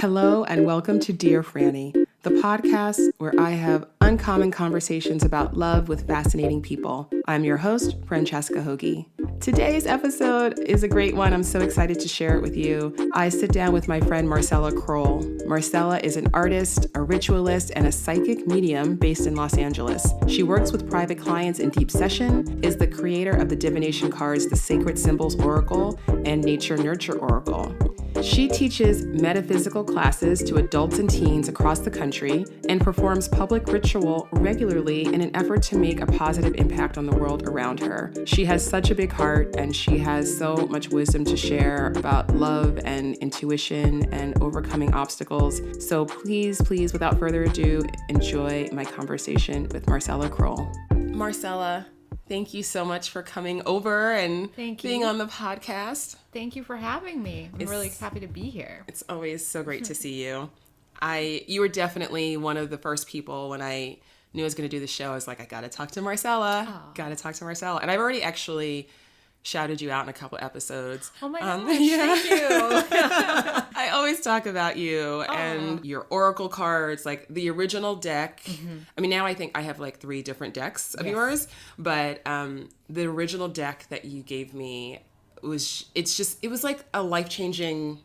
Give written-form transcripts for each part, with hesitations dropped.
Hello and welcome to Dear Franny, the podcast where I have uncommon conversations about love with fascinating people. I'm your host, Francesca Hogi. Today's episode is a great one. I'm so excited to share it with you. I sit down with my friend Marcella Kroll. Marcella is an artist, a ritualist, and a psychic medium based in Los Angeles. She works with private clients in deep session, is the creator of the divination cards, the Sacred Symbols Oracle, and Nature Nurture Oracle. She teaches metaphysical classes to adults and teens across the country and performs public ritual regularly in an effort to make a positive impact on the world around her. She has such a big heart and she has so much wisdom to share about love and intuition and overcoming obstacles. So please, without further ado, enjoy my conversation with Marcella Kroll. Marcella, thank you so much for coming over and being on the podcast. Thank you for having me. I'm really happy to be here. It's always so great to see you. You were definitely one of the first people when I knew I was going to do the show. I was like, I got to talk to Marcella. And I've already actually shouted you out in a couple episodes. Oh my gosh, thank you. I always talk about you and your oracle cards, like the original deck. Mm-hmm. I mean, now I think I have like 3 different decks of yours, but the original deck that you gave me it was like a life-changing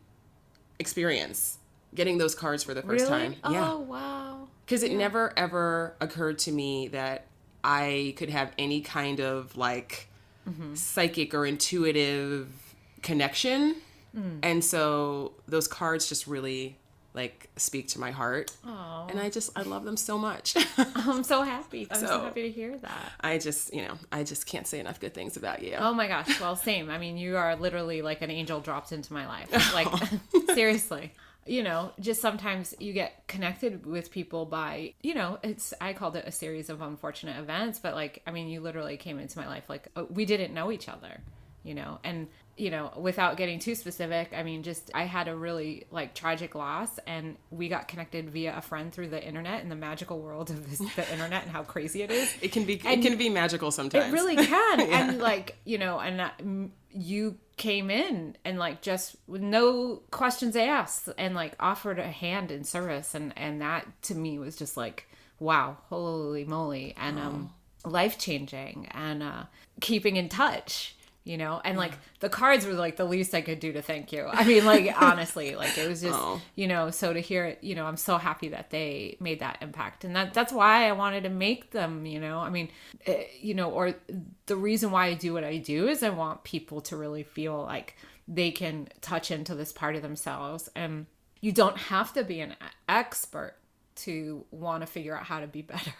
experience getting those cards for the first time. Oh, wow. Because it never ever occurred to me that I could have any kind of like psychic or intuitive connection. And so those cards just really like speak to my heart. Oh. And I love them so much. I'm so happy. I'm so happy to hear that. I just can't say enough good things about you. Oh my gosh. Well, same. I mean, you are literally like an angel dropped into my life. Like, seriously. Just sometimes you get connected with people by, I called it a series of unfortunate events, but like, I mean, you literally came into my life, like we didn't know each other, and, without getting too specific, I mean, just, I had a really like tragic loss and we got connected via a friend through the internet and the magical world of the internet and how crazy it is. It can be magical sometimes. It really can. Yeah. And like, you came in and like just with no questions asked and like offered a hand in service and that to me was just like, wow, holy moly, and life-changing and keeping in touch, and like the cards were like the least I could do to thank you. I mean, like honestly, like it was just so to hear it, I'm so happy that they made that impact, and that's why I wanted to make them. I mean, or the reason why I do what I do is I want people to really feel like they can touch into this part of themselves, and you don't have to be an expert to want to figure out how to be better.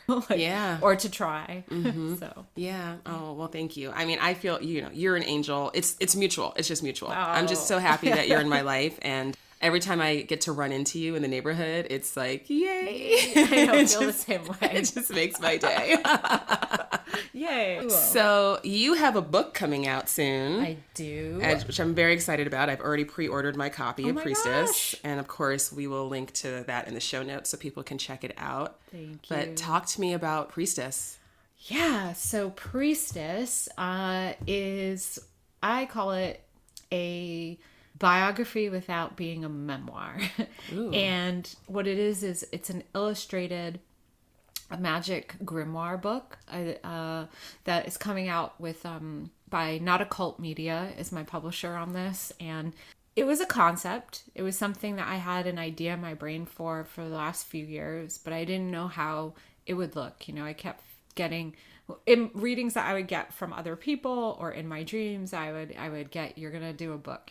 Or to try. Mm-hmm. So yeah. Oh, well, thank you. I mean, I feel you're an angel. It's mutual. It's just mutual. I'm just so happy that you're in my life, and every time I get to run into you in the neighborhood, it's like, yay. I don't feel the same way. It just makes my day. Yay. Cool. So you have a book coming out soon. I do. Which I'm very excited about. I've already pre-ordered my copy of Priestess. Gosh. And of course, we will link to that in the show notes so people can check it out. Thank you. But talk to me about Priestess. Yeah. So Priestess is, I call it a biography without being a memoir. And what it is it's an illustrated magic grimoire book that is coming out with by Not a Cult Media is my publisher on this, and it was a concept. It was something that I had an idea in my brain for the last few years, but I didn't know how it would look. I kept getting in readings that I would get from other people, or in my dreams I would get, you're gonna do a book.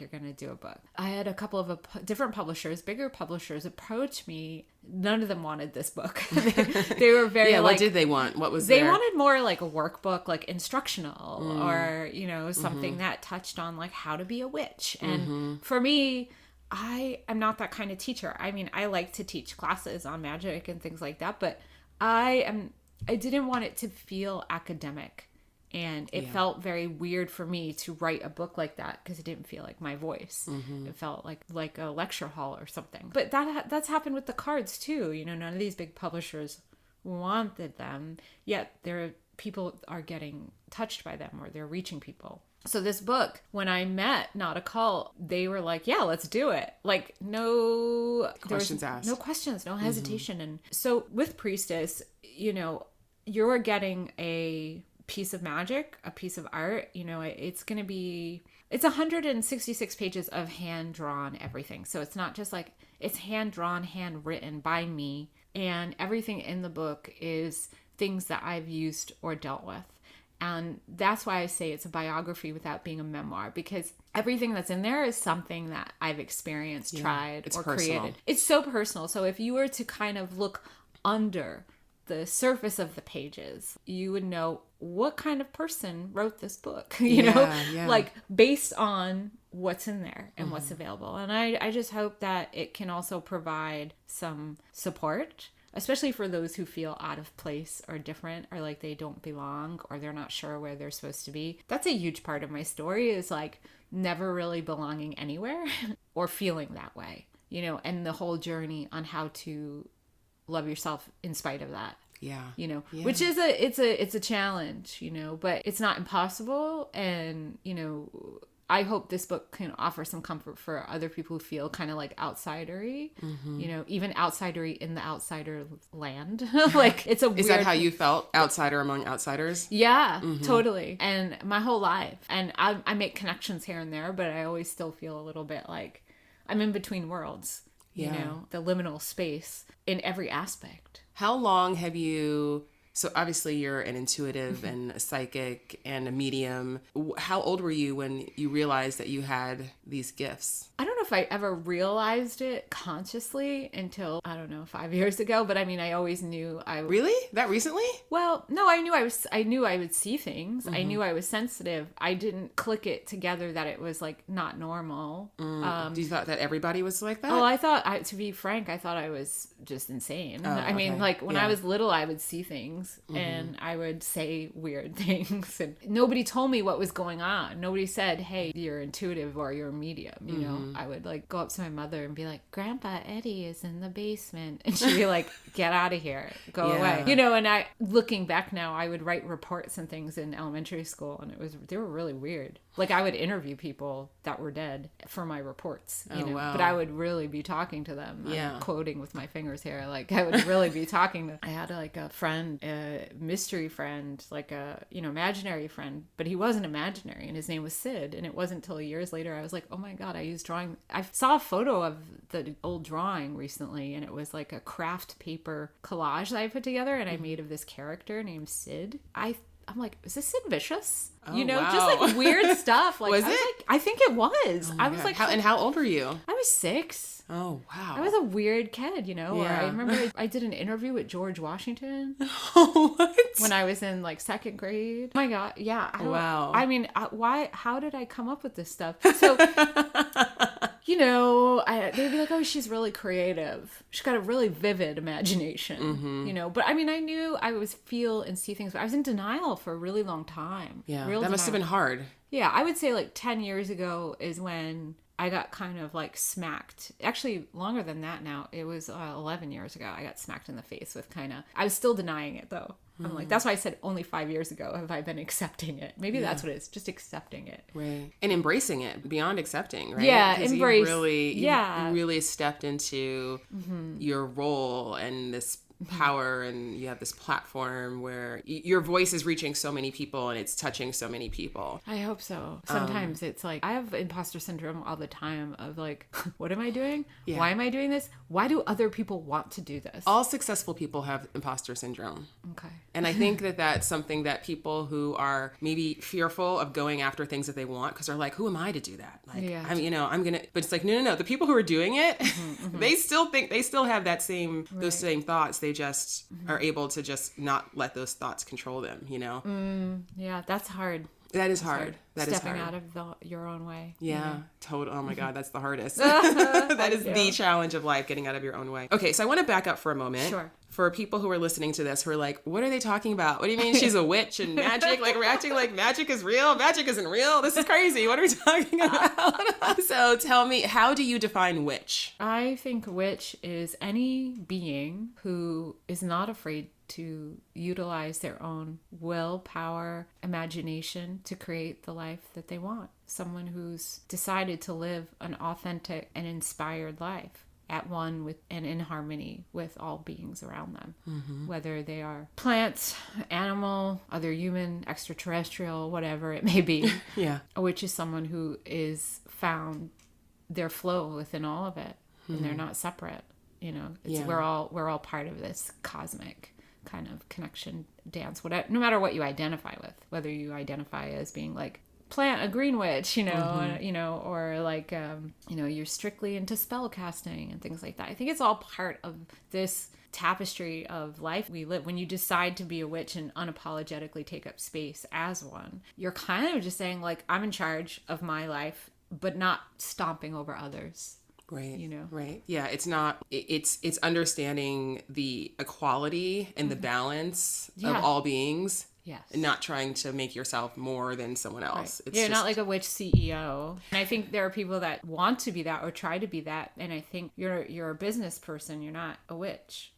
I had a couple of different publishers, bigger publishers, approach me. None of them wanted this book. They were very what did they want? What was they wanted more like a workbook, like instructional, or something that touched on like how to be a witch. And for me, I am not that kind of teacher. I mean, I like to teach classes on magic and things like that, but I didn't want it to feel academic, and it felt very weird for me to write a book like that because it didn't feel like my voice. It felt like a lecture hall or something. But that's happened with the cards too. None of these big publishers wanted them, yet people are getting touched by them, or they're reaching people. So this book, when I met Not a Cult, they were like, yeah, let's do it. Like, no questions asked. No questions, no hesitation. And so with Priestess, you know, you're getting a piece of magic, a piece of art. You know, it's 166 pages of hand-drawn everything. So it's not just like, it's hand-drawn, handwritten by me. And everything in the book is things that I've used or dealt with. And that's why I say it's a biography without being a memoir, because everything that's in there is something that I've experienced, tried, or personal. created. It's so personal. So if you were to kind of look under the surface of the pages, you would know what kind of person wrote this book, you know, like based on what's in there and what's available. And I just hope that it can also provide some support, especially for those who feel out of place or different, or like they don't belong, or they're not sure where they're supposed to be. That's a huge part of my story, is like never really belonging anywhere or feeling that way, you know, and the whole journey on how to love yourself in spite of that. Yeah. You know, which is it's a challenge, you know, but it's not impossible. And, you know, I hope this book can offer some comfort for other people who feel kind of like outsidery, you know, even outsidery in the outsider land. Like, it's a weird... Is that how you felt? Outsider among outsiders? Yeah, totally. And my whole life. And I make connections here and there, but I always still feel a little bit like I'm in between worlds, you know, the liminal space in every aspect. How long have you... So obviously you're an intuitive and a psychic and a medium. How old were you when you realized that you had these gifts? I don't know if I ever realized it consciously until, I don't know, 5 years ago. But I mean, I always knew I... Really? That recently? Well, no, I knew I would see things. I knew I was sensitive. I didn't click it together that it was like not normal. Do you thought that everybody was like that? Oh, I thought, to be frank, I thought I was just insane. Oh, I mean, okay. like when I was little, I would see things and I would say weird things, and nobody told me what was going on. Nobody said, hey, you're intuitive or you're a medium, you know. I would like go up to my mother and be like, Grandpa Eddie is in the basement, and she'd be like, get out of here, go away, you know. And I, looking back now, I would write reports and things in elementary school, and they were really weird. Like, I would interview people that were dead for my reports, you know, but I would really be talking to them. I'm quoting with my fingers here. Like, I would really be talking to, I had like a friend, a mystery friend, like a, you know, imaginary friend, but he wasn't imaginary, and his name was Sid. And it wasn't until years later I was like, oh my God, I used drawing. I saw a photo of the old drawing recently, and it was like a craft paper collage that I put together, and I made of this character named Sid. I'm like, is this Sid Vicious? Oh, you know, wow. just like weird stuff. Like, Was I was it? like, I think it was. Oh I was God. like, how old were you? I was 6. Oh, wow. I was a weird kid, you know. Yeah. Or I remember I did an interview with George Washington What? when I was in like 2nd grade. Oh my God, yeah. Wow. I mean, why? How did I come up with this stuff? So, you know, they'd be like, oh, she's really creative. She's got a really vivid imagination, you know. But I mean, I knew I would feel and see things, but I was in denial for a really long time. Yeah, Real that must have been hard. Yeah, I would say like 10 years ago is when I got kind of like smacked. Actually, longer than that now. It was 11 years ago. I got smacked in the face with kind of... I was still denying it though. I'm like, that's why I said only 5 years ago have I been accepting it. Maybe that's what it is. Just accepting it. Right. And embracing it beyond accepting, right? Yeah, 'Cause embrace. You really stepped into your role and this power, and you have this platform where your voice is reaching so many people and it's touching so many people. I hope so. Sometimes it's like, I have imposter syndrome all the time of like, what am I doing? Yeah. Why am I doing this? Why do other people want to do this? All successful people have imposter syndrome. Okay. And I think that that's something that people who are maybe fearful of going after things that they want, because they're like, who am I to do that? Like, I mean, you know, I'm going to, but it's like, no. The people who are doing it, they still have that same, those same thoughts. They just are able to just not let those thoughts control them, you know? Yeah, that's hard. That is hard. That is Stepping hard. out of your own way. Yeah, total. Oh my God, that's the hardest. That is the challenge of life, getting out of your own way. Okay, so I want to back up for a moment. Sure. For people who are listening to this who are like, what are they talking about? What do you mean she's a witch and magic? Like, we're acting like magic is real? Magic isn't real? This is crazy. What are we talking about? So tell me, how do you define witch? I think witch is any being who is not afraid to utilize their own willpower, imagination to create the life that they want. Someone who's decided to live an authentic and inspired life at one with and in harmony with all beings around them, whether they are plants, animal, other human, extraterrestrial, whatever it may be. Yeah. Which is someone who is found their flow within all of it, and they're not separate. You know, we're all part of this cosmic kind of connection dance. Whatever, no matter what you identify with, whether you identify as being like plant a green witch, you know, or like you're strictly into spell casting and things like that. I think it's all part of this tapestry of life we live. When you decide to be a witch and unapologetically take up space as one, you're kind of just saying like, I'm in charge of my life, but not stomping over others. Right. You know? Right. Yeah. It's understanding the equality and the balance of all beings. Yes. And not trying to make yourself more than someone else. Right. You're not like a witch CEO. And I think there are people that want to be that or try to be that. And I think you're a business person. You're not a witch.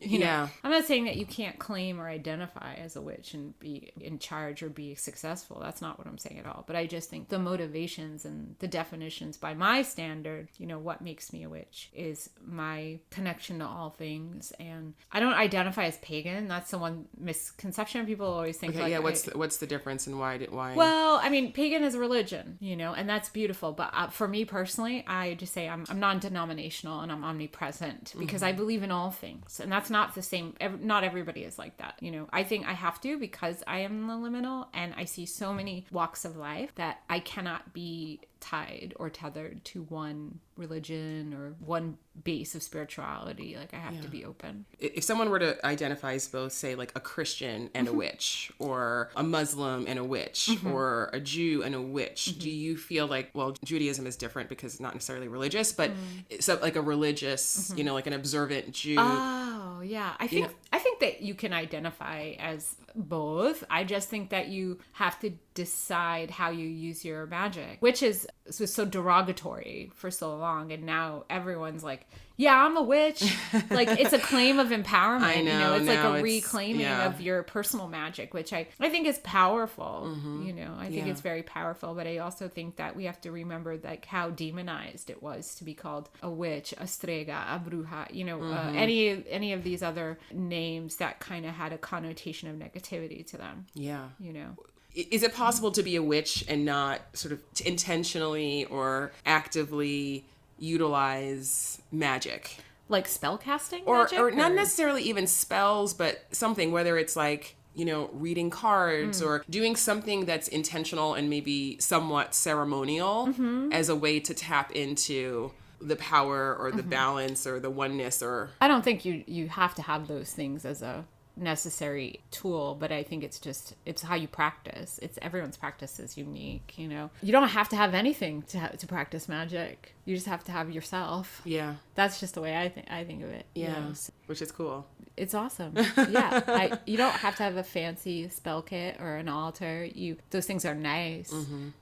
You know? I'm not saying that you can't claim or identify as a witch and be in charge or be successful. That's not what I'm saying at all. But I just think the motivations and the definitions by my standard, you know, what makes me a witch is my connection to all things. And I don't identify as pagan. That's the one misconception. People always think okay, what's the difference and why? Well, I mean, pagan is a religion, you know, and that's beautiful. But for me personally, I just say I'm non-denominational and I'm omnipresent because I believe in all things. And that's not the same. Not everybody is like that. You know, I think I have to because I am the liminal and I see so many walks of life that I cannot be tied or tethered to one religion or one base of spirituality. Like I have to be open. If someone were to identify as both, say, like a Christian and a witch, or a Muslim and a witch, or a Jew and a witch, do you feel like, well, Judaism is different because it's not necessarily religious, but so like a religious, you know, like an observant Jew. Oh, yeah. I think that you can identify as both. I just think that you have to decide how you use your magic, which is so derogatory for so long. And now everyone's like, yeah, I'm a witch. Like it's a claim of empowerment. I know, you know, it's like a it's reclaiming of your personal magic, which I think is powerful. You know, I think it's very powerful. But I also think that we have to remember like how demonized it was to be called a witch, a strega, a bruja, you know, any of these other names that kind of had a connotation of negativity to them. Yeah. You know. Is it possible to be a witch and not sort of intentionally or actively utilize magic? Like spell casting magic? Or not necessarily even spells, but something, whether it's like, you know, reading cards or doing something that's intentional and maybe somewhat ceremonial as a way to tap into the power or the balance or the oneness. Or I don't think you have to have those things as a necessary tool, but I think it's how you practice. Everyone's practice is unique, you know. You don't have to have anything to practice magic. You just have to have yourself. Yeah, that's just the way I think of it. Yeah, you know? Which is cool. It's awesome. Yeah, you don't have to have a fancy spell kit or an altar. Those things are nice.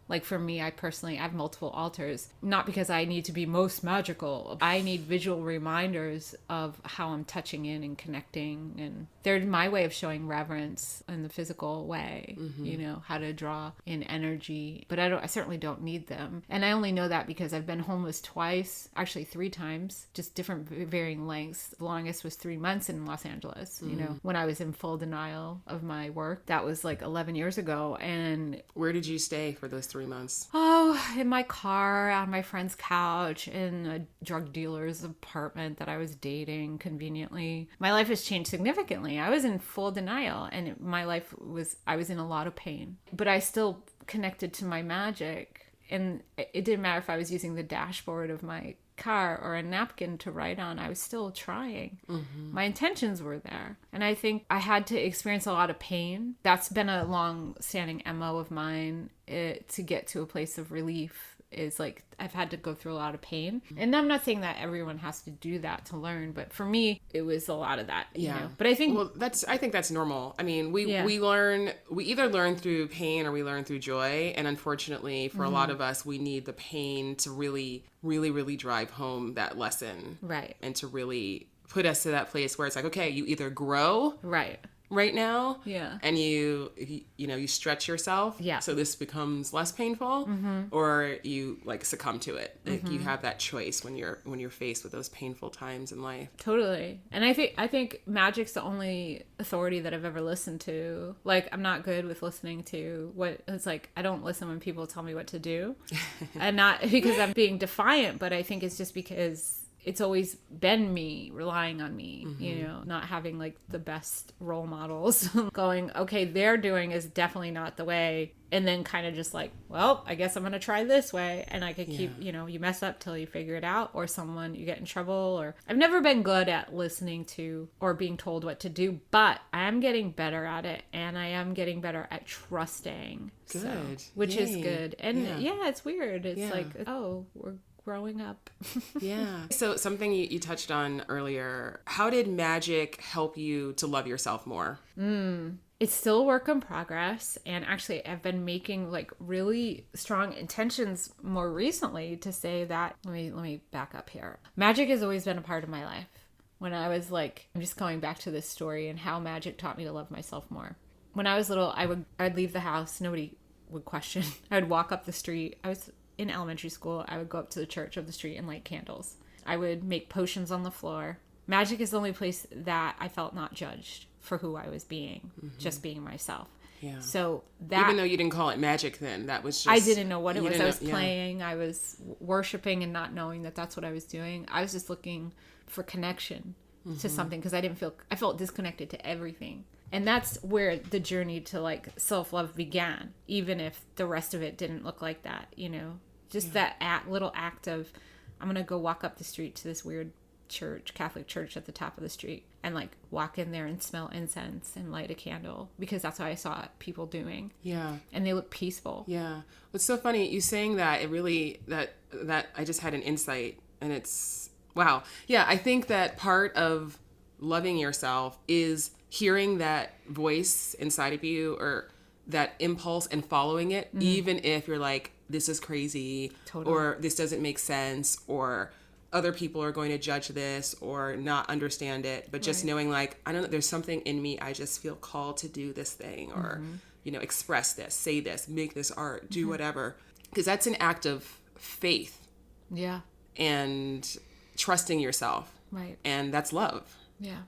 Like for me, I have multiple altars, not because I need to be most magical. I need visual reminders of how I'm touching in and connecting, and they're my way of showing reverence in the physical way. You know, how to draw in energy, but I certainly don't need them. And I only know that because I've been homeless twice, actually 3 times, just different varying lengths. The longest was 3 months in Los Angeles, you know, when I was in full denial of my work. That was like 11 years ago. And where did you stay for those 3 months? Oh, in my car, on my friend's couch, in a drug dealer's apartment that I was dating conveniently. My life has changed significantly. I was in full denial and I was in a lot of pain, but I still connected to my magic. And it didn't matter if I was using the dashboard of my car or a napkin to write on. I was still trying. My intentions were there. And I think I had to experience a lot of pain. That's been a long-standing MO of mine, to get to a place of relief. Is like I've had to go through a lot of pain, and I'm not saying that everyone has to do that to learn, but for me it was a lot of that. You know? But I think that's normal. I mean, we either learn through pain or we learn through joy, and unfortunately for a lot of us, we need the pain to really, really, really drive home that lesson, right? And to really put us to that place where it's like, okay, you either grow right now, and you stretch yourself, so this becomes less painful, or you like succumb to it. Like you have that choice when you're faced with those painful times in life. Totally. And I think magic's the only authority that I've ever listened to. Like, I'm not good with listening to what it's like. I don't listen when people tell me what to do, and not because I'm being defiant, but I think it's just because it's always been me relying on me, not having like the best role models going, okay, they're doing is definitely not the way. And then kind of just like, well, I guess I'm going to try this way. And I could keep, you mess up till you figure it out, or you get in trouble, or I've never been good at listening to or being told what to do, but I am getting better at it. And I am getting better at trusting. Good. Which is good. And it's weird. It's like, oh, we're growing up. So something you touched on earlier, how did magic help you to love yourself more? It's still a work in progress. And actually, I've been making like really strong intentions more recently to say that, let me back up here. Magic has always been a part of my life. When I was like, I'm just going back to this story and how magic taught me to love myself more. When I was little, I'd leave the house. Nobody would question. I would walk up the street. I was in elementary school. I would go up to the church of the street and light candles. I would make potions on the floor. Magic is the only place that I felt not judged for who I was being, just being myself. So that, even though you didn't call it magic then, that was just, I didn't know what it was. I was playing, I was worshiping and not knowing that that's what I was doing. I was just looking for connection to something, because I felt disconnected to everything. And that's where the journey to like self-love began, even if the rest of it didn't look like that, just that little act of, I'm going to go walk up the street to this weird church, Catholic church at the top of the street, and like walk in there and smell incense and light a candle, because that's what I saw people doing. And they look peaceful. What's so funny, you saying that, it really, that I just had an insight, and it's, wow. I think that part of loving yourself is hearing that voice inside of you, or that impulse, and following it, even if you're like, this is crazy, or this doesn't make sense, or other people are going to judge this or not understand it, but just knowing like, I don't know, there's something in me, I just feel called to do this thing, or, express this, say this, make this art, do whatever. Because that's an act of faith. And trusting yourself. And that's love.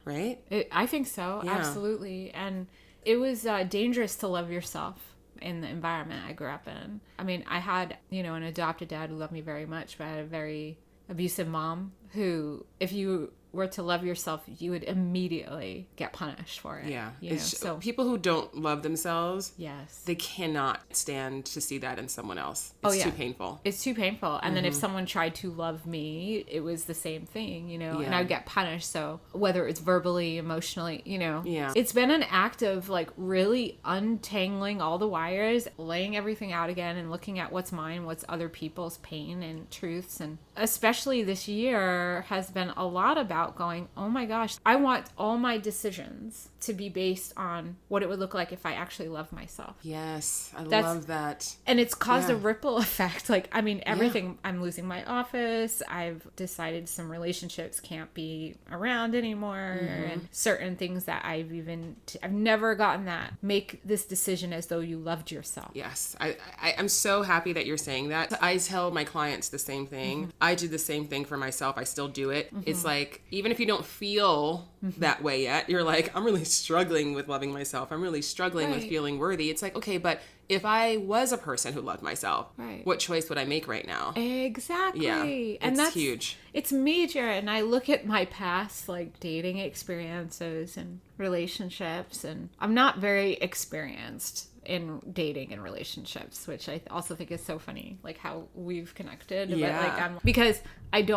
Right? I think so. Absolutely. And it was dangerous to love yourself in the environment I grew up in. I mean, I had, an adopted dad who loved me very much, but I had a very abusive mom who, if you were to love yourself, you would immediately get punished for it. So people who don't love themselves, yes, they cannot stand to see that in someone else. It's too painful. It's too painful. And then if someone tried to love me, it was the same thing, and I would get punished. So whether it's verbally, emotionally, it's been an act of like really untangling all the wires, laying everything out again, and looking at what's mine, what's other people's pain and truths. And especially this year has been a lot about going, oh my gosh, I want all my decisions to be based on what it would look like if I actually love myself. Yes, I love that. And it's caused a ripple effect. Like, I mean, everything, I'm losing my office. I've decided some relationships can't be around anymore. And certain things that I've never gotten that. Make this decision as though you loved yourself. Yes, I'm so happy that you're saying that. I tell my clients the same thing. I do the same thing for myself. I still do it. It's like, even if you don't feel that way yet, you're like, I'm really struggling with loving myself. I'm really struggling with feeling worthy. It's like, okay, but if I was a person who loved myself, what choice would I make right now? Exactly. Yeah, and that's huge. It's major. And I look at my past, like, dating experiences and relationships, and I'm not very experienced in dating and relationships, which I also think is so funny, like how we've connected. Yeah. But because I've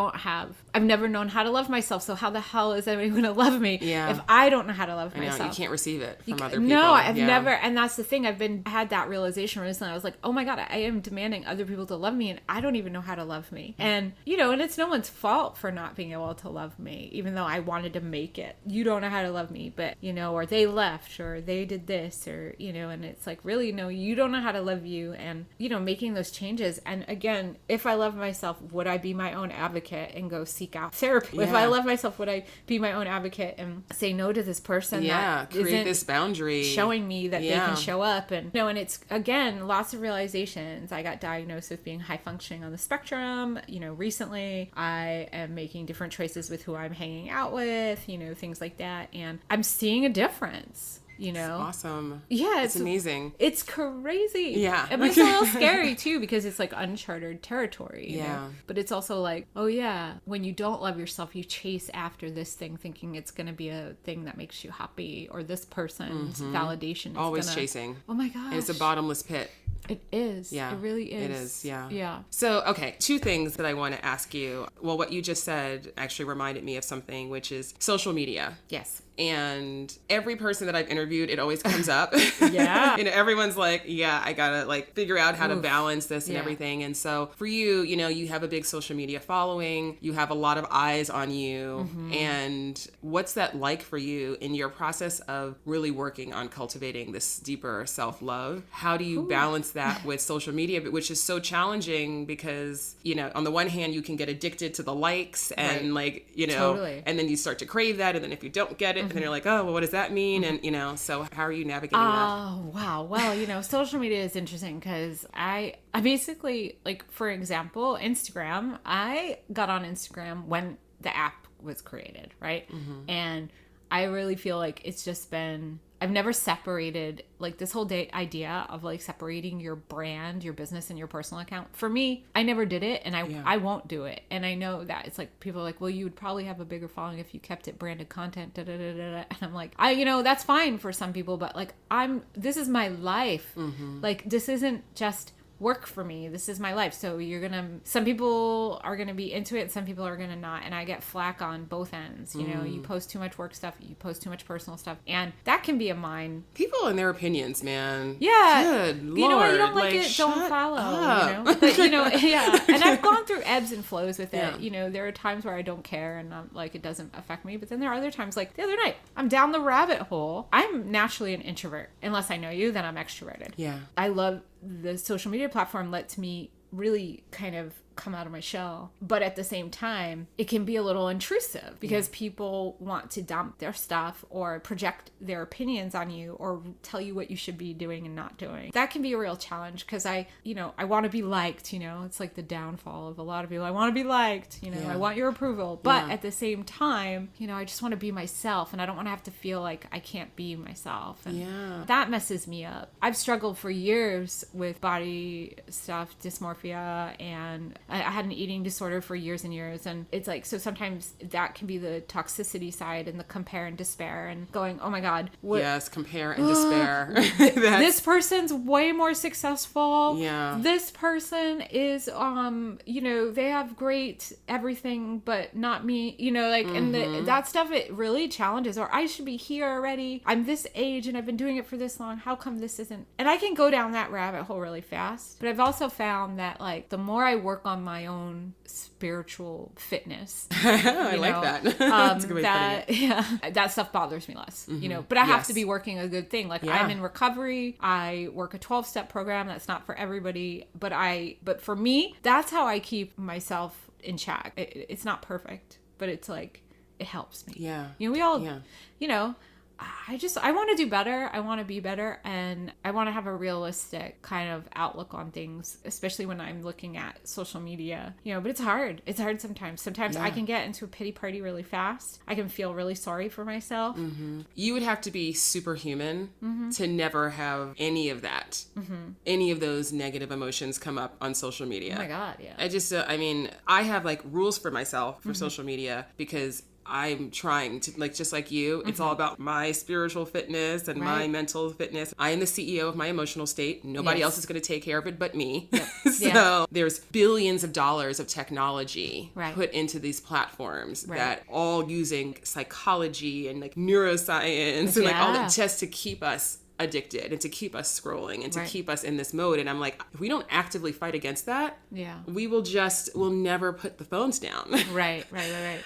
never known how to love myself, so how the hell is anyone going to love me if I don't know how to love myself? You can't receive it from other people. No, I've never, and that's the thing. I had that realization recently. I was like, oh my God, I am demanding other people to love me, and I don't even know how to love me. And, and it's no one's fault for not being able to love me, even though I wanted to make it. You don't know how to love me, but, or they left, or they did this, or, and it's like, like, really, no, you don't know how to love you. And, you know, making those changes. And again, if I love myself, would I be my own advocate and go seek out therapy? If I love myself, would I be my own advocate and say no to this person that create this boundary, showing me that they can show up? And, you know, and it's, again, lots of realizations. I got diagnosed with being high functioning on the spectrum. You know, recently I am making different choices with who I'm hanging out with, you know, things like that. And I'm seeing a difference. You know, it's awesome. Yeah, it's amazing. It's crazy. Yeah, and it's a little scary too because it's like uncharted territory. You know? But it's also like, oh yeah, when you don't love yourself, you chase after this thing, thinking it's going to be a thing that makes you happy, or this person's validation. Is always chasing. Oh my gosh, it's a bottomless pit. It is. Yeah, it really is. It is. Yeah. Yeah. So, okay, 2 things that I want to ask you. Well, what you just said actually reminded me of something, which is social media. Yes. And every person that I've interviewed, it always comes up. Yeah. You know, everyone's like, yeah, I gotta like figure out how to balance this and everything. And so for you, you know, you have a big social media following, you have a lot of eyes on you. And what's that like for you in your process of really working on cultivating this deeper self-love? How do you balance that with social media, which is so challenging because, you know, on the one hand, you can get addicted to the likes and like, you know, and then you start to crave that. And then if you don't get it, and then you're like, oh, well, what does that mean? And, you know, so how are you navigating that? Oh, wow. Well, you know, social media is interesting because I basically, like, for example, Instagram, I got on Instagram when the app was created, right? And I really feel like it's just been, I've never separated, like, this whole idea of, like, separating your brand, your business, and your personal account. For me, I never did it, and I won't do it. And I know that it's like, people are like, well, you would probably have a bigger following if you kept it branded content, da-da-da-da-da. And I'm like, you know, that's fine for some people, but, like, this is my life. Like, this isn't just work for me. This is my life. So some people are gonna be into it and some people are gonna not, and I get flack on both ends. You know, you post too much work stuff, you post too much personal stuff, and that can be a mine. People and their opinions, man. Yeah. Good Lord. You know what? You don't like it, don't follow. Up. You know? But, you know, and I've gone through ebbs and flows with it. You know, there are times where I don't care and I'm like, it doesn't affect me, but then there are other times, like the other night, I'm down the rabbit hole. I'm naturally an introvert. Unless I know you, then I'm extroverted. Yeah. I love the social media platform lets me really kind of come out of my shell, but at the same time it can be a little intrusive because people want to dump their stuff or project their opinions on you or tell you what you should be doing and not doing. That can be a real challenge because I want to be liked. You know, it's like the downfall of a lot of people. I want to be liked, you know, I want your approval, but at the same time, you know, I just want to be myself and I don't want to have to feel like I can't be myself, and that messes me up. I've struggled for years with body stuff, dysmorphia, and I had an eating disorder for years and years, and it's like, so sometimes that can be the toxicity side and the compare and despair and going, oh my God. Yes, compare and despair. This person's way more successful. Yeah. This person is, you know, they have great everything, but not me, you know, like, and that stuff, it really challenges, or I should be here already. I'm this age and I've been doing it for this long. How come this isn't? And I can go down that rabbit hole really fast, but I've also found that, like, the more I work on my own spiritual fitness, I like that. That's a good way of putting it. That stuff bothers me less, you know, but I have to be working a good thing. Like, I'm in recovery. I work a 12-step program. That's not for everybody, but for me, that's how I keep myself in check. It's not perfect, but it's like, it helps me. Yeah. You know, we all, you know, I want to do better. I want to be better. And I want to have a realistic kind of outlook on things, especially when I'm looking at social media, you know, but it's hard. It's hard sometimes. Sometimes I can get into a pity party really fast. I can feel really sorry for myself. You would have to be superhuman to never have any of that, any of those negative emotions come up on social media. Oh my God. Yeah. I just, I mean, I have like rules for myself for social media because I'm trying to, like, just like you, it's all about my spiritual fitness and my mental fitness. I am the CEO of my emotional state. Nobody else is going to take care of it but me. So there's billions of dollars of technology put into these platforms that all using psychology and like neuroscience and like all that just to keep us addicted and to keep us scrolling and to Right. keep us in this mode. And I'm like, if we don't actively fight against that, Yeah. we'll never put the phones down. Right.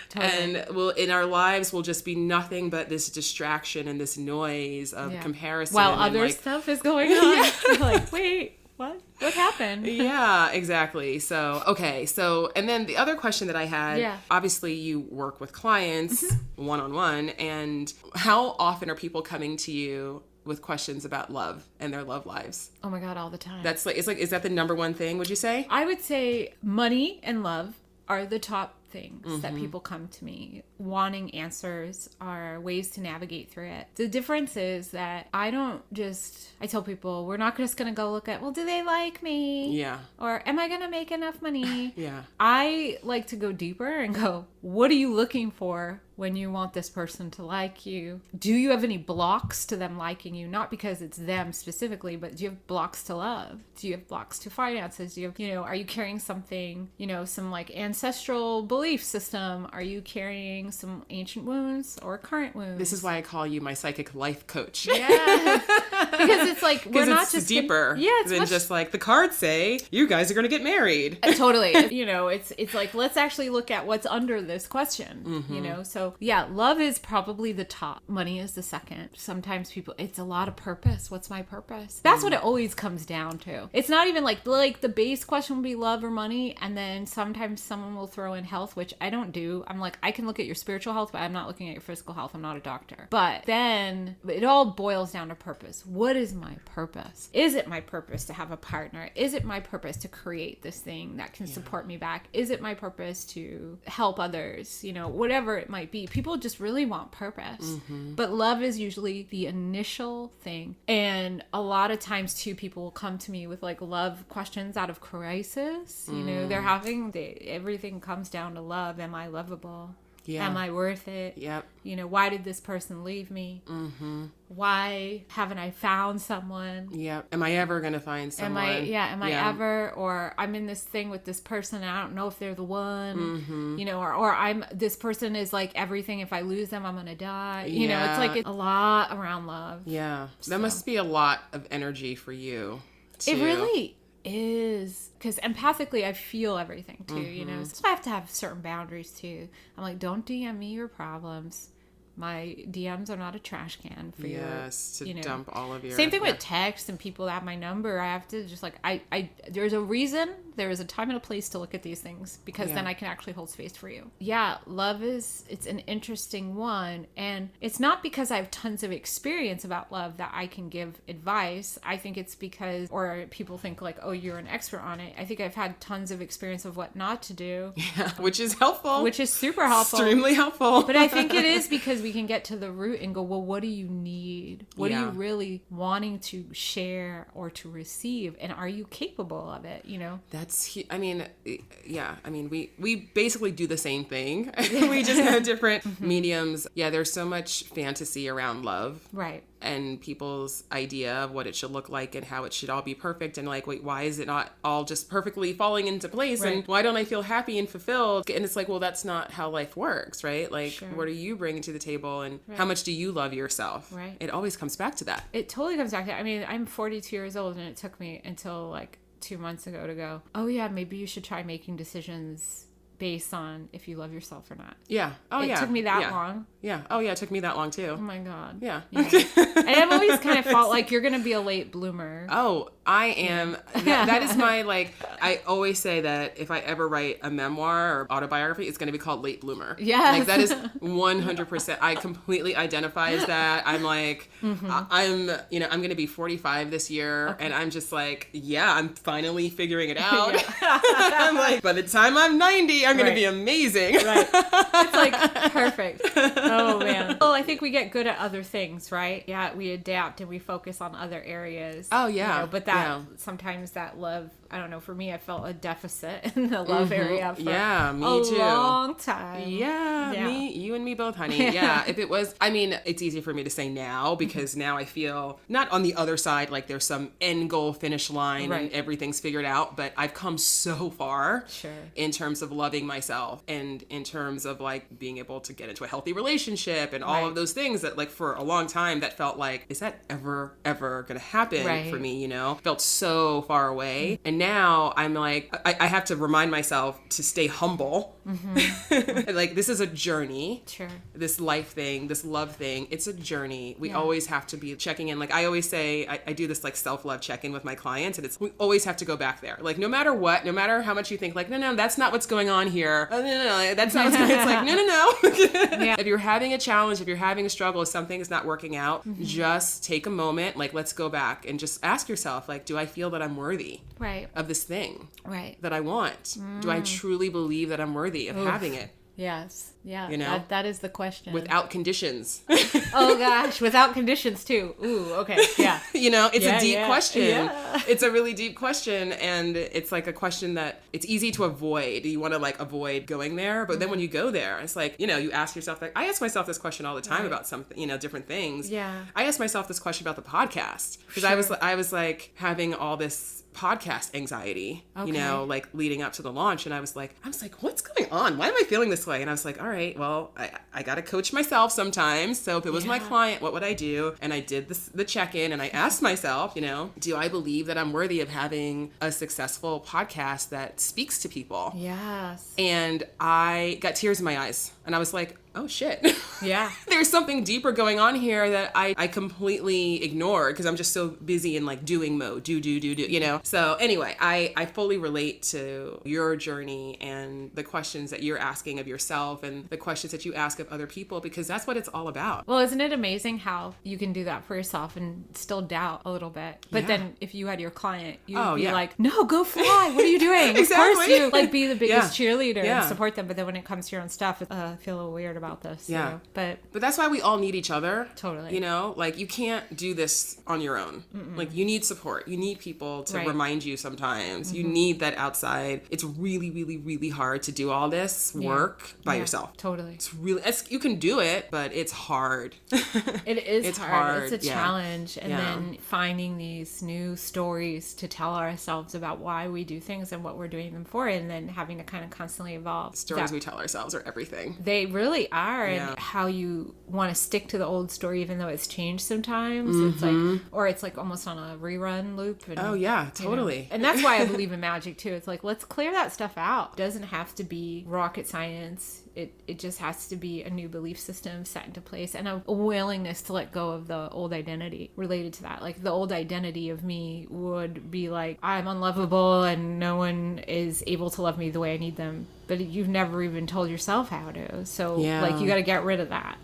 Totally. And in our lives will just be nothing but this distraction and this noise of comparison. While and other stuff is going on. You're like, wait, what? What happened? Yeah, exactly. So, okay. So, and then the other question that I had, obviously you work with clients one-on-one, and how often are people coming to you with questions about love and their love lives? Oh my God, all the time. That's like, is that the number one thing, would you say? I would say money and love are the top things that people come to me wanting answers, are ways to navigate through it. The difference is that I tell people, we're not just going to go look at, well, do they like me? Yeah. Or am I going to make enough money? Yeah. I like to go deeper and go, what are you looking for when you want this person to like you? Do you have any blocks to them liking you? Not because it's them specifically, but do you have blocks to love? Do you have blocks to finances? Do you have, are you carrying something, some like ancestral belief system? Are you carrying some ancient wounds or current wounds? This is why I call you my psychic life coach. Yeah. Because it's like, we're not just deeper than just like the cards say, you guys are going to get married. Totally. It's like, let's actually look at what's under this question, So yeah, love is probably the top. Money is the second. Sometimes it's a lot of purpose. What's my purpose? That's what it always comes down to. It's not even like the base question will be love or money. And then sometimes someone will throw in health, which I don't do. I'm like, I can look at your spiritual health, but I'm not looking at your physical health. I'm not a doctor. But then it all boils down to purpose. What is my purpose? Is it my purpose to have a partner? Is it my purpose to create this thing that can support me back? Is it my purpose to help others? Whatever it might be. People just really want purpose. But love is usually the initial thing. And a lot of times too, people will come to me with like love questions out of crisis. They're everything comes down to love. Am I lovable? Yeah. Am I worth it? Yep. Why did this person leave me? Why haven't I found someone? Yep. Am I ever going to find someone? Am I ever? Or I'm in this thing with this person and I don't know if they're the one, or this person is like everything. If I lose them, I'm going to die. It's like a lot around love. Yeah. So. That must be a lot of energy for you, too. It really is, because empathically I feel everything too, so I have to have certain boundaries too. I'm like, don't DM me your problems. My DMs are not a trash can for dump all of your... Same thing with text and people that have my number. I have to just like, there's a reason, there is a time and a place to look at these things, because then I can actually hold space for you. Yeah, love it's an interesting one. And it's not because I have tons of experience about love that I can give advice. I think it's because, or people think like, oh, you're an expert on it. I think I've had tons of experience of what not to do. Yeah, which is helpful. Which is super helpful. Extremely helpful. But I think it is because we can get to the root and go, well, what do you need? What are you really wanting to share or to receive? And are you capable of it? That's, we basically do the same thing. We just have different mediums. Yeah, there's so much fantasy around love. Right. And people's idea of what it should look like and how it should all be perfect. And like, wait, why is it not all just perfectly falling into place? Right. And why don't I feel happy and fulfilled? And it's like, well, that's not how life works, right? Like, what are you bringing to the table? And how much do you love yourself? Right. It always comes back to that. It totally comes back to that. I mean, I'm 42 years old and it took me until like 2 months ago to go, oh yeah, maybe you should try making decisions based on if you love yourself or not. Yeah. Oh, It took me that long. Yeah. Oh, yeah. It took me that long, too. Oh, my God. Yeah. And I've always kind of felt like you're going to be a late bloomer. Oh, I am. That is my, like, I always say that if I ever write a memoir or autobiography, it's going to be called Late Bloomer. Yes. Like, that is 100%. I completely identify as that. I'm like, I'm going to be 45 this year. Okay. And I'm just like, I'm finally figuring it out. I'm like, by the time I'm 90, I'm going to be amazing. Right. It's like, perfect. Oh, man. Well, I think we get good at other things, right? Yeah, we adapt and we focus on other areas. Oh, yeah. But sometimes that love, I don't know, for me, I felt a deficit in the love area for me a too. long time. Yeah, me, you and me both, honey. Yeah. If it was, I mean, it's easy for me to say now because now I feel not on the other side, like there's some end goal finish line and everything's figured out, but I've come so far in terms of loving myself and in terms of like being able to get into a healthy relationship and all of those things that like for a long time that felt like, is that ever going to happen for me? You know, felt so far away. And now I'm like, I have to remind myself to stay humble. Like this is a journey. This life thing, this love thing, it's a journey. We always have to be checking in. Like I always say, I do this like self-love check-in with my clients, and we always have to go back there. Like no matter what, no matter how much you think like, no, that's not what's going on here. Oh, no, that's not what's going on. It's like, no. If you're having a challenge, if you're having a struggle, if something is not working out, just take a moment, like let's go back and just ask yourself, like, do I feel that I'm worthy of this thing that I want? Do I truly believe that I'm worthy of having it? Yes. Yeah. You know, that is the question. Without conditions. Oh gosh, without conditions too. Ooh, okay. Yeah. You know, it's a deep question. Yeah. It's a really deep question, and it's like a question that it's easy to avoid. You want to like avoid going there, but then when you go there, it's like, you know, you ask yourself, like I ask myself this question all the time about something, you know, different things. Yeah. I ask myself this question about the podcast because I was like having all this podcast anxiety, you know, like leading up to the launch. And I was like, what's going on? Why am I feeling this way? And I was like, all right, well, I got to coach myself sometimes. So if it was my client, what would I do? And I did the check-in and I asked myself, you know, do I believe that I'm worthy of having a successful podcast that speaks to people? Yes. And I got tears in my eyes and I was like, oh shit. Yeah. There's something deeper going on here that I completely ignored because I'm just so busy in like doing mode, do, you know? So anyway, I fully relate to your journey and the questions that you're asking of yourself and the questions that you ask of other people, because that's what it's all about. Well, isn't it amazing how you can do that for yourself and still doubt a little bit? But then if you had your client, you'd be like, no, go fly. What are you doing? Exactly. Of course you like be the biggest cheerleader and support them. But then when it comes to your own stuff, I feel a little weird about this. Yeah. You know? But that's why we all need each other. Totally. You know, like you can't do this on your own. Like you need support. You need people to remind you sometimes. You need that outside. It's really, really, really hard to do all this work by yourself. Totally. It's really, you can do it, but it's hard. It is it's hard. It's a challenge. And then finding these new stories to tell ourselves about why we do things and what we're doing them for, and then having to kind of constantly evolve. Stories we tell ourselves are everything. They really are. And how you want to stick to the old story even though it's changed sometimes. It's like, or it's like almost on a rerun loop. And, oh yeah, totally. You know, and that's why I believe in magic too. It's like, let's clear that stuff out. It doesn't have to be rocket science. It just has to be a new belief system set into place and a willingness to let go of the old identity related to that. Like the old identity of me would be like, I'm unlovable and no one is able to love me the way I need them. But you've never even told yourself how to. So like you got to get rid of that.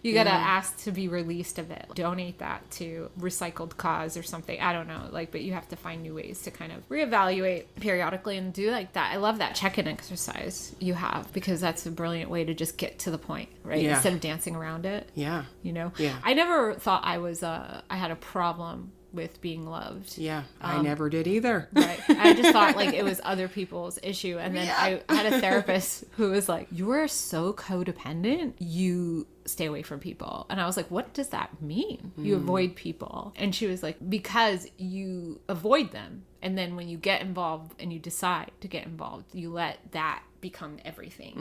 You got to ask to be released of it. Donate that to recycled cause or something. I don't know. Like, but you have to find new ways to kind of reevaluate periodically and do like that. I love that check-in exercise you have because that's a brilliant way to just get to the point, right? Yeah. Instead of dancing around it. Yeah. You know? Yeah. I never thought I had a problem with being loved. Yeah, I never did either. Right. I just thought like it was other people's issue. And then I had a therapist who was like, you are so codependent, you stay away from people. And I was like, what does that mean? You avoid people. And she was like, because you avoid them. And then when you get involved and you decide to get involved, you let that become everything.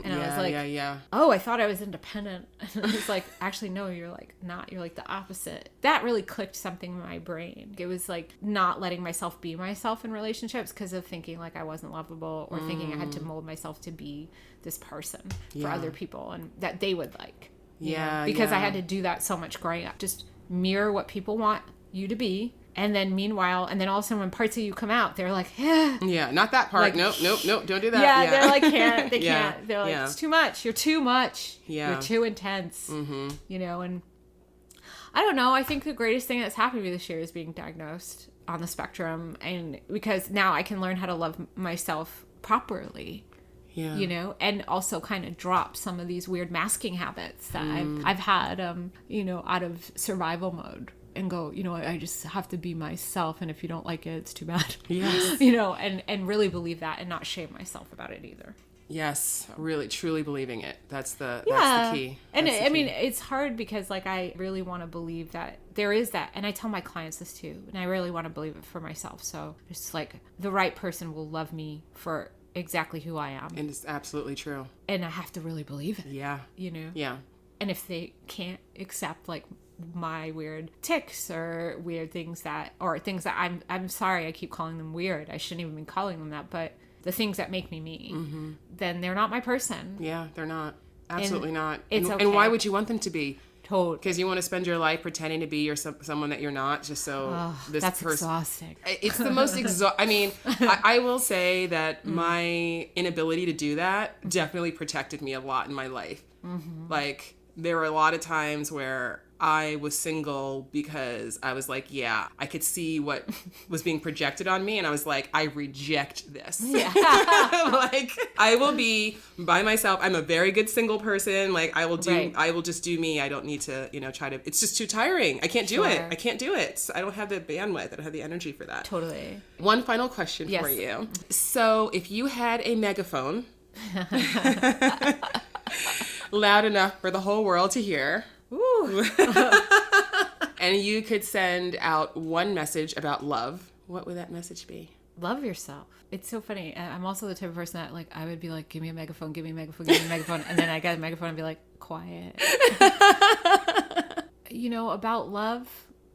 And I was like, oh, I thought I was independent. And I was like, actually, no, you're like not. You're like the opposite. That really clicked something in my brain. It was like not letting myself be myself in relationships because of thinking like I wasn't lovable or thinking I had to mold myself to be this person for other people and that they would like. You know? Because I had to do that so much growing up. Just mirror what people want you to be. And then meanwhile, and then all of a sudden when parts of you come out, they're like, yeah, not that part. Like, nope, don't do that. Yeah, they're like, can't. They're like, it's too much. You're too much. Yeah. You're too intense. You know, and I don't know. I think the greatest thing that's happened to me this year is being diagnosed on the spectrum. And because now I can learn how to love myself properly. Yeah. You know, and also kind of drop some of these weird masking habits that I've had, you know, out of survival mode. And go, you know, I just have to be myself, and if you don't like it, it's too bad. Yes. You know, and really believe that and not shame myself about it either. Yes. Really, truly believing it. That's the key. And That's the key. mean, it's hard because like I really want to believe that there is that. And I tell my clients this too. And I really want to believe it for myself. So it's like the right person will love me for exactly who I am. And it's absolutely true. And I have to really believe it. Yeah. You know? Yeah. And if they can't accept like my weird tics or weird things that I'm sorry, I keep calling them weird. I shouldn't even be calling them that, but the things that make me me, then they're not my person. Yeah, they're not. Absolutely not. It's okay. And why would you want them to be? Totally. Because you want to spend your life pretending to be someone that you're not, just so that's exhausting. It's the most I mean, I will say that my inability to do that definitely protected me a lot in my life. Like, there were a lot of times where I was single because I was like, yeah, I could see what was being projected on me. And I was like, I reject this. Yeah. Like, I will be by myself. I'm a very good single person. Like, I will just do me. I don't need to, try to, it's just too tiring. I can't do it. I can't do it. I don't have the bandwidth. I don't have the energy for that. Totally. One final question for you. So if you had a megaphone loud enough for the whole world to hear, ooh. And you could send out one message about love, what would that message be? Love yourself. It's so funny. I'm also the type of person that, like, I would be like, give me a megaphone, give me a megaphone, give me a megaphone. And then I got a megaphone and be like, quiet. About love,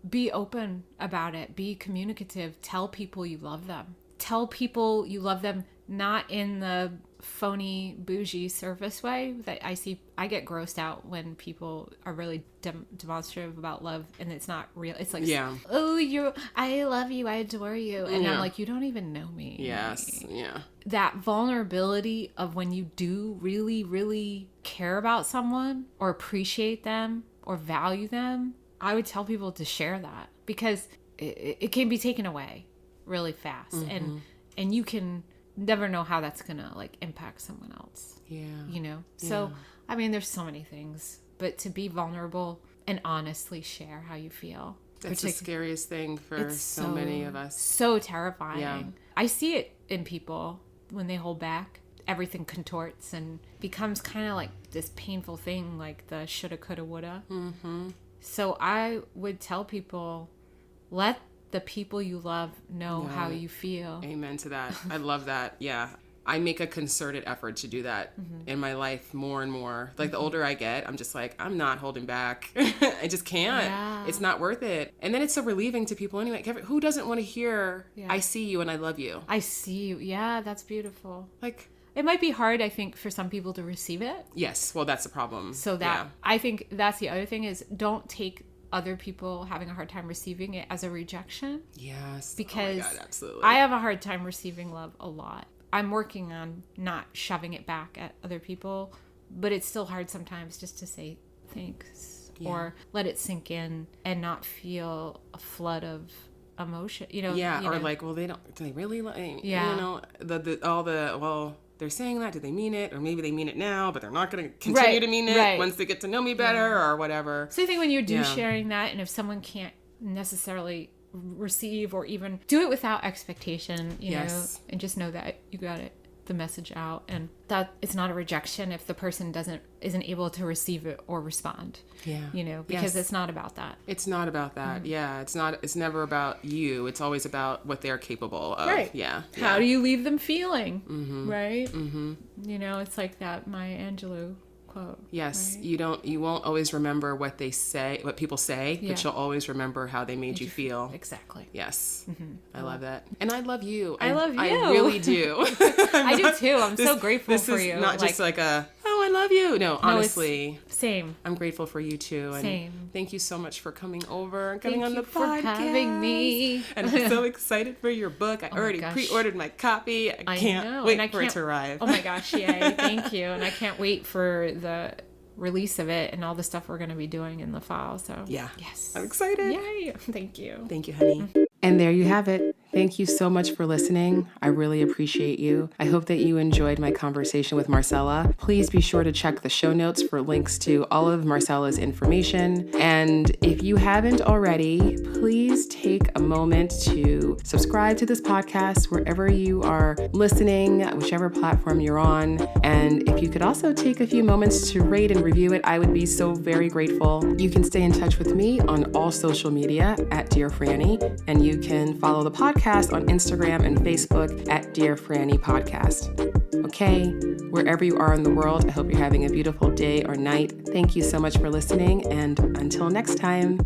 be open about it. Be communicative. Tell people you love them. Tell people you love them, not in the phony bougie surface way that I get grossed out when people are really demonstrative about love and it's not real. It's like, oh, I love you, I adore you, and I'm like, you don't even know me. Yes. Yeah. That vulnerability of when you do really, really care about someone or appreciate them or value them, I would tell people to share that, because it can be taken away really fast, and you can never know how that's gonna like impact someone else. So I mean, there's so many things, but to be vulnerable and honestly share how you feel, that's the scariest thing for so many of us. So terrifying. I see it in people when they hold back. Everything contorts and becomes kind of like this painful thing, like the shoulda, coulda, woulda. So I would tell people, let the people you love know how you feel. Amen to that. I love that. Yeah. I make a concerted effort to do that in my life more and more. Like, the older I get, I'm just like, I'm not holding back. I just can't. Yeah. It's not worth it. And then it's so relieving to people anyway. Who doesn't want to hear, I see you and I love you? I see you. Yeah, that's beautiful. Like, it might be hard, I think, for some people to receive it. Yes. Well, that's the problem. So I think that's the other thing, is don't take other people having a hard time receiving it as a rejection. Yes. Because absolutely. I have a hard time receiving love a lot. I'm working on not shoving it back at other people, but it's still hard sometimes just to say thanks or let it sink in and not feel a flood of emotion, or like, well, do they really like, they're saying that, do they mean it? Or maybe they mean it now, but they're not going to continue to mean it once they get to know me better or whatever. So I think when you sharing that, and if someone can't necessarily receive or even do it without expectation, you know, and just know that you got the message out, and that it's not a rejection if the person isn't able to receive it or respond. Because it's not about that. It's not about that. It's never about you. It's always about what they're capable of. How do you leave them feeling? Right. It's like that Maya Angelou quote. Yes. Right? You won't always remember what people say, but you'll always remember how they made you feel. Exactly. Yes. I love that. And I love you. I love you. I really do. I do too. I'm so grateful for you. This is not just like I love you. No, honestly. Same. I'm grateful for you too. And same. Thank you so much for coming over and coming on the podcast. Thank you for having me. And I'm so excited for your book. I already pre-ordered my copy. I can't wait for it to arrive. Oh my gosh, yay. Thank you. And I can't wait for the release of it and all the stuff we're going to be doing in the fall. So yes. I'm excited. Yay. Thank you. Thank you, honey. And there you have it. Thank you so much for listening. I really appreciate you. I hope that you enjoyed my conversation with Marcella. Please be sure to check the show notes for links to all of Marcella's information. And if you haven't already, please take a moment to subscribe to this podcast wherever you are listening, whichever platform you're on. And if you could also take a few moments to rate and review it, I would be so very grateful. You can stay in touch with me on all social media at Dear Franny, and you can follow the podcast on Instagram and Facebook at Dear Franny Podcast. Okay, wherever you are in the world, I hope you're having a beautiful day or night. Thank you so much for listening, and until next time.